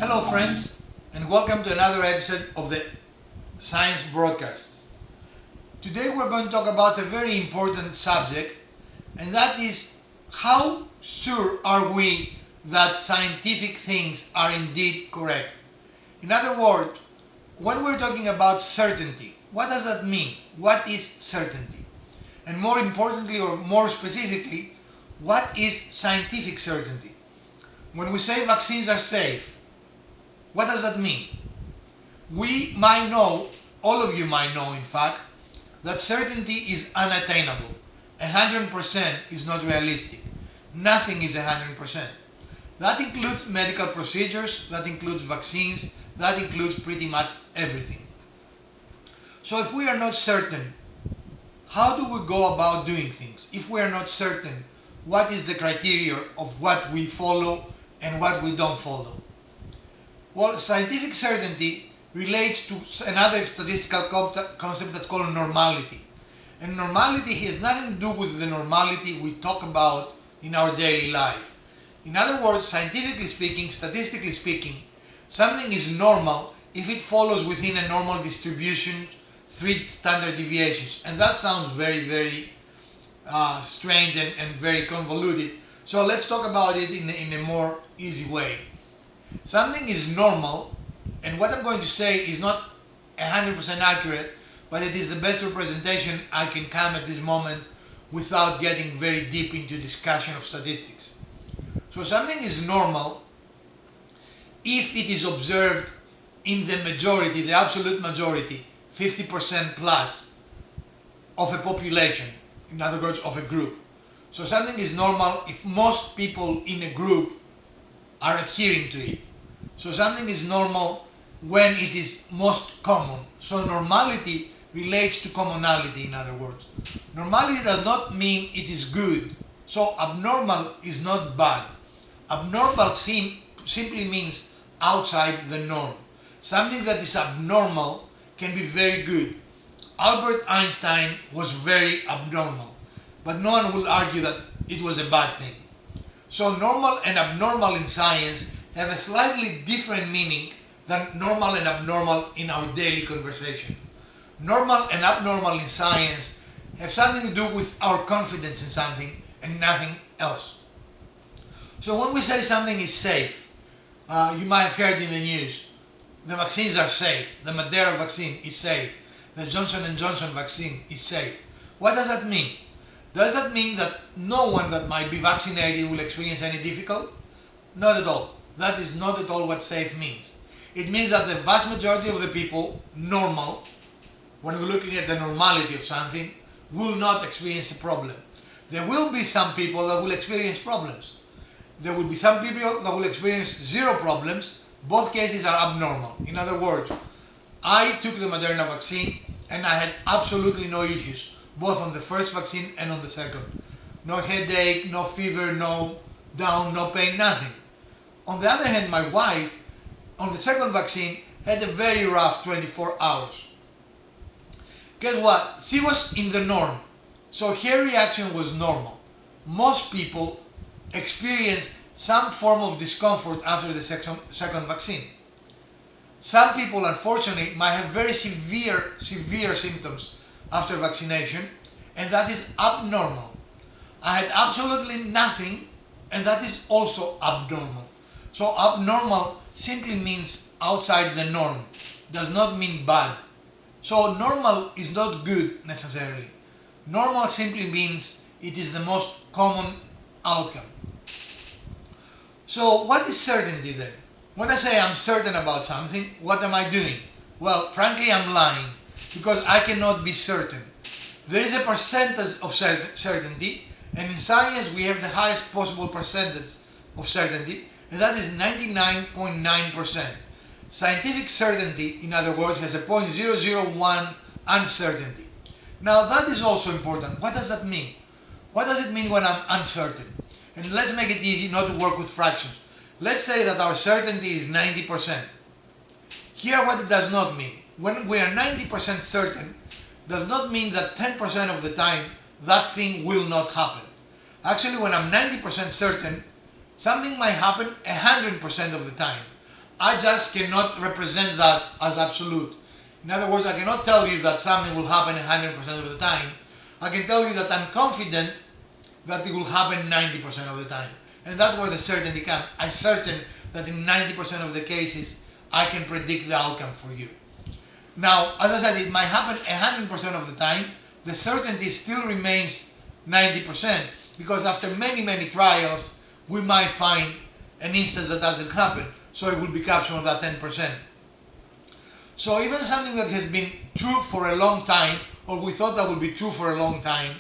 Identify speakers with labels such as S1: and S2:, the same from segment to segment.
S1: Hello friends, and welcome to another episode of the Science Broadcast. Today we're going to talk about a very important subject, and that is how sure are we that scientific things are indeed correct? In other words, when we're talking about certainty, what does that mean? What is certainty? And more importantly, or more specifically, what is scientific certainty? When we say vaccines are safe, what does that mean? We might know, all of you might know in fact, that certainty is unattainable. 100% is not realistic. Nothing is 100%. That includes medical procedures, that includes vaccines, that includes pretty much everything. So if we are not certain, how do we go about doing things? If we are not certain, what is the criteria of what we follow and what we don't follow? Well, scientific certainty relates to another statistical concept that's called normality. And normality has nothing to do with the normality we talk about in our daily life. In other words, scientifically speaking, statistically speaking, something is normal if it follows within a normal distribution, 3 standard deviations. And that sounds very strange and very convoluted. So let's talk about it in a more easy way. Something is normal, and what I'm going to say is not 100% accurate, but it is the best representation I can come at this moment without getting very deep into discussion of statistics. So something is normal if it is observed in the majority, the absolute majority, 50% plus of a population, in other words, of a group. So something is normal if most people in a group are adhering to it. So something is normal when it is most common. So normality relates to commonality, in other words. Normality does not mean it is good. So abnormal is not bad. Abnormal simply means outside the norm. Something that is abnormal can be very good. Albert Einstein was very abnormal, but no one will argue that it was a bad thing. So normal and abnormal in science have a slightly different meaning than normal and abnormal in our daily conversation. Normal and abnormal in science have something to do with our confidence in something and nothing else. So when we say something is safe, you might have heard in the news, the vaccines are safe, the Moderna vaccine is safe, the Johnson & Johnson vaccine is safe. What does that mean? Does that mean that no one that might be vaccinated will experience any difficulty? Not at all. That is not at all what safe means. It means that the vast majority of the people, normal, when we're looking at the normality of something, will not experience a problem. There will be some people that will experience problems. There will be some people that will experience zero problems. Both cases are abnormal. In other words, I took the Moderna vaccine and I had absolutely no issues, both on the first vaccine and on the second. No headache, no fever, no down, no pain, nothing. On the other hand, my wife, on the second vaccine, had a very rough 24 hours. Guess what? She was in the norm, so her reaction was normal. Most people experience some form of discomfort after the second vaccine. Some people, unfortunately, might have very severe symptoms after vaccination, and that is abnormal. I had absolutely nothing, and that is also abnormal. So abnormal simply means outside the norm, does not mean bad. So normal is not good necessarily. Normal simply means it is the most common outcome. So what is certainty then? When I say I'm certain about something, what am I doing? Well, frankly, I'm lying, because I cannot be certain. There is a percentage of certainty, and in science we have the highest possible percentage of certainty, and that is 99.9%. Scientific certainty, in other words, has a 0.001 uncertainty. Now that is also important. What does that mean? What does it mean when I'm uncertain? And let's make it easy not to work with fractions. Let's say that our certainty is 90%. Here what it does not mean. When we are 90% certain, does not mean that 10% of the time that thing will not happen. Actually, when I'm 90% certain, something might happen 100% of the time. I just cannot represent that as absolute. In other words, I cannot tell you that something will happen 100% of the time. I can tell you that I'm confident that it will happen 90% of the time. And that's where the certainty comes. I'm certain that in 90% of the cases, I can predict the outcome for you. Now, as I said, it might happen 100% of the time. The certainty still remains 90% because after many, many trials, we might find an instance that doesn't happen. So it will be captured on that 10%. So even something that has been true for a long time, or we thought that would be true for a long time,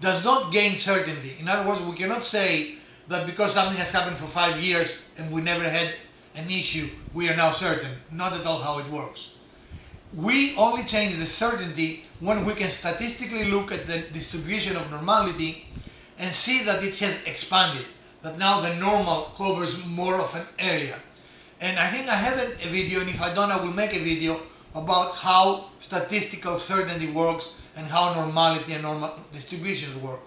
S1: does not gain certainty. In other words, we cannot say that because something has happened for 5 years and we never had an issue, we are now certain. Not at all how it works. We only change the certainty when we can statistically look at the distribution of normality and see that it has expanded, that now the normal covers more of an area. And I think I have a video, and if I don't, I will make a video about how statistical certainty works and how normality and normal distributions work.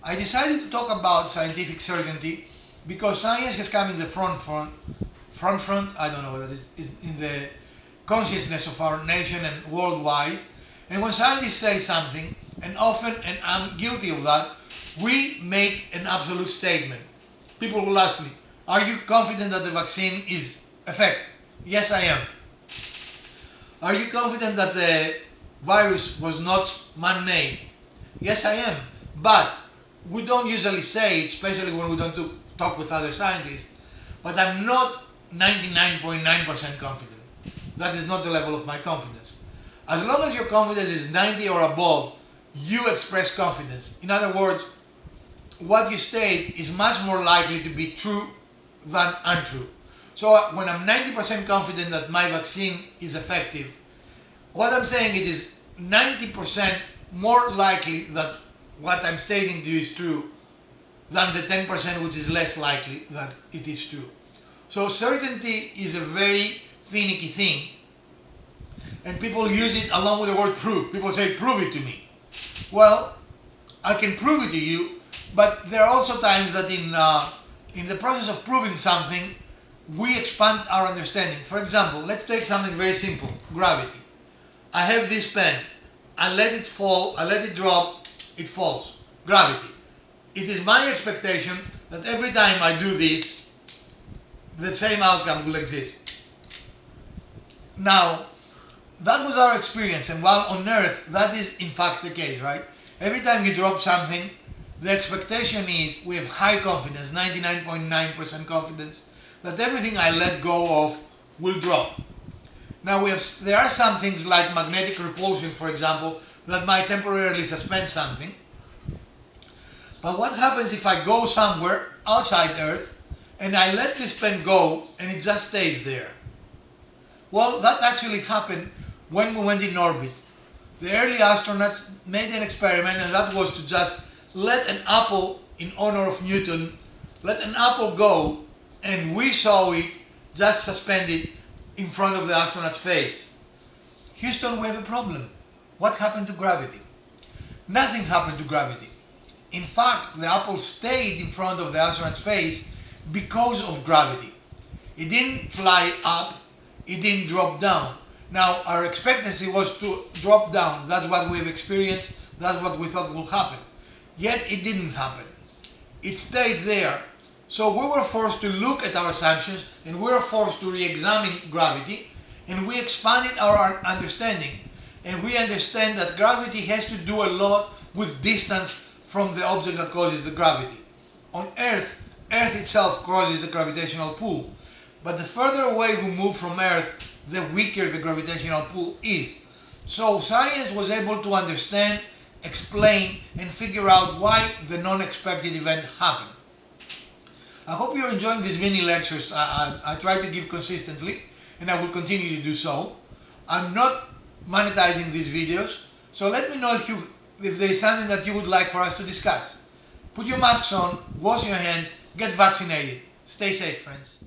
S1: I decided to talk about scientific certainty because science has come in the front, I don't know what that is in the consciousness of our nation and worldwide. And when scientists say something, and often, and I'm guilty of that, we make an absolute statement. People will ask me, are you confident that the vaccine is effective? Yes, I am. Are you confident that the virus was not man-made? Yes, I am. But we don't usually say it, especially when we don't talk with other scientists, but I'm not 99.9% confident. That is not the level of my confidence. As long as your confidence is 90 or above, you express confidence. In other words, what you state is much more likely to be true than untrue. So when I'm 90% confident that my vaccine is effective, what I'm saying it is 90% more likely that what I'm stating to you is true than the 10% which is less likely that it is true. So certainty is a very finicky thing, and people use it along with the word proof. People say, prove it to me. Well, I can prove it to you, but there are also times that in the process of proving something, we expand our understanding. For example, let's take something very simple, gravity. I have this pen, I let it fall, I let it drop, it falls. Gravity. It is my expectation that every time I do this, the same outcome will exist. Now, that was our experience, and while on Earth, that is in fact the case, right? Every time you drop something, the expectation is, we have high confidence, 99.9% confidence, that everything I let go of will drop. Now there are some things like magnetic repulsion, for example, that might temporarily suspend something. But what happens if I go somewhere outside Earth and I let this pen go and it just stays there? Well, that actually happened when we went in orbit. The early astronauts made an experiment, and that was to just let an apple, in honor of Newton, let an apple go, and we saw it just suspended in front of the astronaut's face. Houston, we have a problem. What happened to gravity? Nothing happened to gravity. In fact, the apple stayed in front of the astronaut's face because of gravity. It didn't fly up, it didn't drop down. Now, our expectancy was to drop down. That's what we've experienced, that's what we thought would happen. Yet it didn't happen. It stayed there. So we were forced to look at our assumptions, and we were forced to re-examine gravity, and we expanded our understanding. And we understand that gravity has to do a lot with distance from the object that causes the gravity. On Earth, Earth itself causes the gravitational pull. But the further away we move from Earth, the weaker the gravitational pull is. So science was able to understand, explain, and figure out why the non-expected event happened. I hope you're enjoying these mini lectures I try to give consistently, and I will continue to do so. I'm not monetizing these videos, so let me know if there is something that you would like for us to discuss. Put your masks on, wash your hands, get vaccinated. Stay safe, friends.